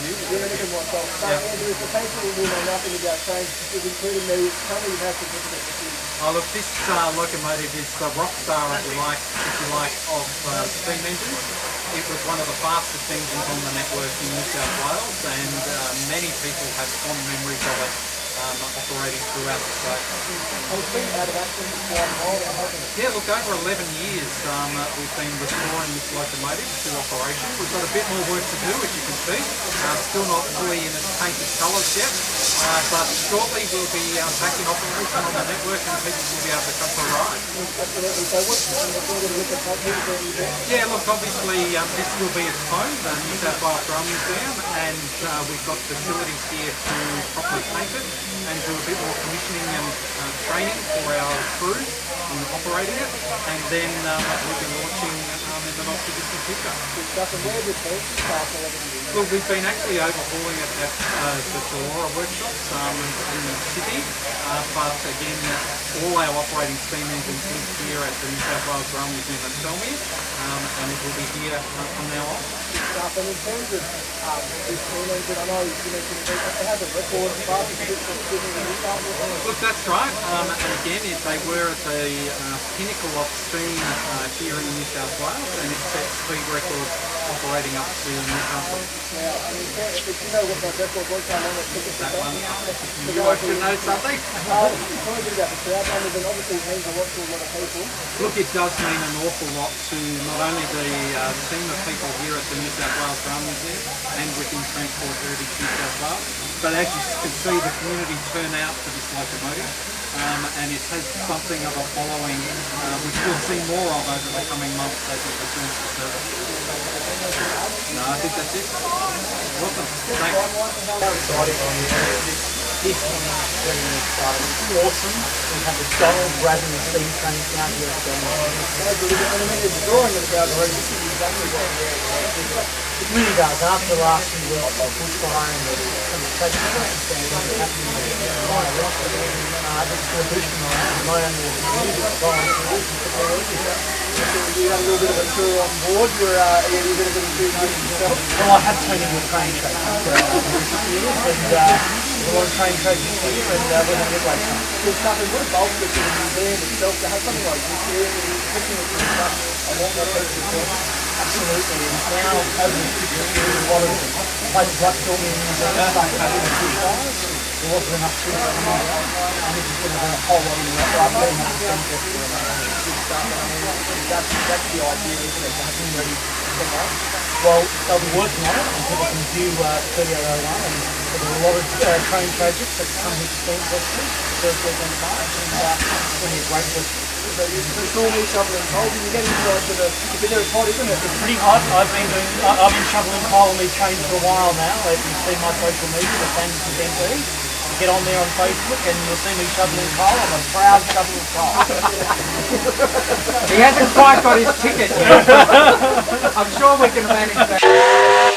you. Yeah, look at myself. So, Andrew, for people who know nothing about trains, including me, tell me how significant this is. Oh look, this locomotive is the rock star, if you like, of steam engines. It was one of the fastest engines on the network in New South Wales, and many people have fond memories of it operating throughout the state. And it's been out of action for quite a while, hasn't it? Yeah, look, over 11 years we've been restoring this locomotive to operation. We've got a bit more work to do, as you can see. Still not fully in its painted colours yet, but shortly we'll be back in operation on the network and people will be able to come for a ride. Absolutely. So what's the thing to look at Yeah, look, obviously this will be its home, the New South Wales Rail Museum, and we've got facilities here to properly paint it and do a bit more commissioning and training for our crews in operating it, and then we'll be launching in the not too distant future. And where would those start 11 years? Well, we've been actually overhauling it at the Chullora workshops in Sydney, but again, all our operating steam engines live here at the New South Wales Rail Museum at Thirlmere, and it will be here from now on. And in terms of this steam engine, I know you mentioned it has a record fastest trip from Sydney to Newcastle. Look, that's right, and again, they were at the pinnacle of steam here in New South Wales, and it set speed records operating up to Newcastle. Now, I mean, if you know what that record was, how long it took us to That go? one, you want to know something? Tell me a bit about the crowd numbers, and obviously it means a lot to a lot of people. Look, it does mean an awful lot to not only the team of people here at the New South Wales Rail Museum and within Transport Heritage New South Wales, but as you can see, the community turn out for this locomotive, and it has something of a following, which we'll see more of over the coming months as it returns to service. No, I think that's it. Welcome. Thanks. This one is very exciting. It's awesome. We have the Donald grabbing the steam trains down here at Thirlmere. The drawing of the crowd already, this is exactly what It really does. After the last few weeks of bushfire and some tragic circumstances happening in the area, it's going to boost them around. Not only the community, but volunteers and people. you had a little bit of a tour on board. You're a bit of a tour yourself. Well, I have plenty of train tracks for recent years, and there's a lot of train tracks here, and we're having a great time. There's something what about the museum itself to have something like this here and picking up some stuff along that coast. Absolutely, and now over the years, a lot of places like Thirlmere Museum started having the bushfires. There wasn't enough tourists coming around, and this is going to bring a whole lot of getting that interest for That's the idea, isn't it? To have them ready to come out. Well, they'll be working on it, and people can view 3801, and there are a lot of train projects at some of the steam festivals, the first weekend of March, and it's going to be a great festival. So it's normally shoveling coal, and you get into it's been there hot, isn't it? It's pretty hot. I've been shoveling coal on these trains for a while now. If you see my social media, the Fantasy MP, get on there on Facebook and you'll see me shoveling coal. I'm a proud shoveler of coal. He hasn't quite got his ticket yet. I'm sure we can manage that.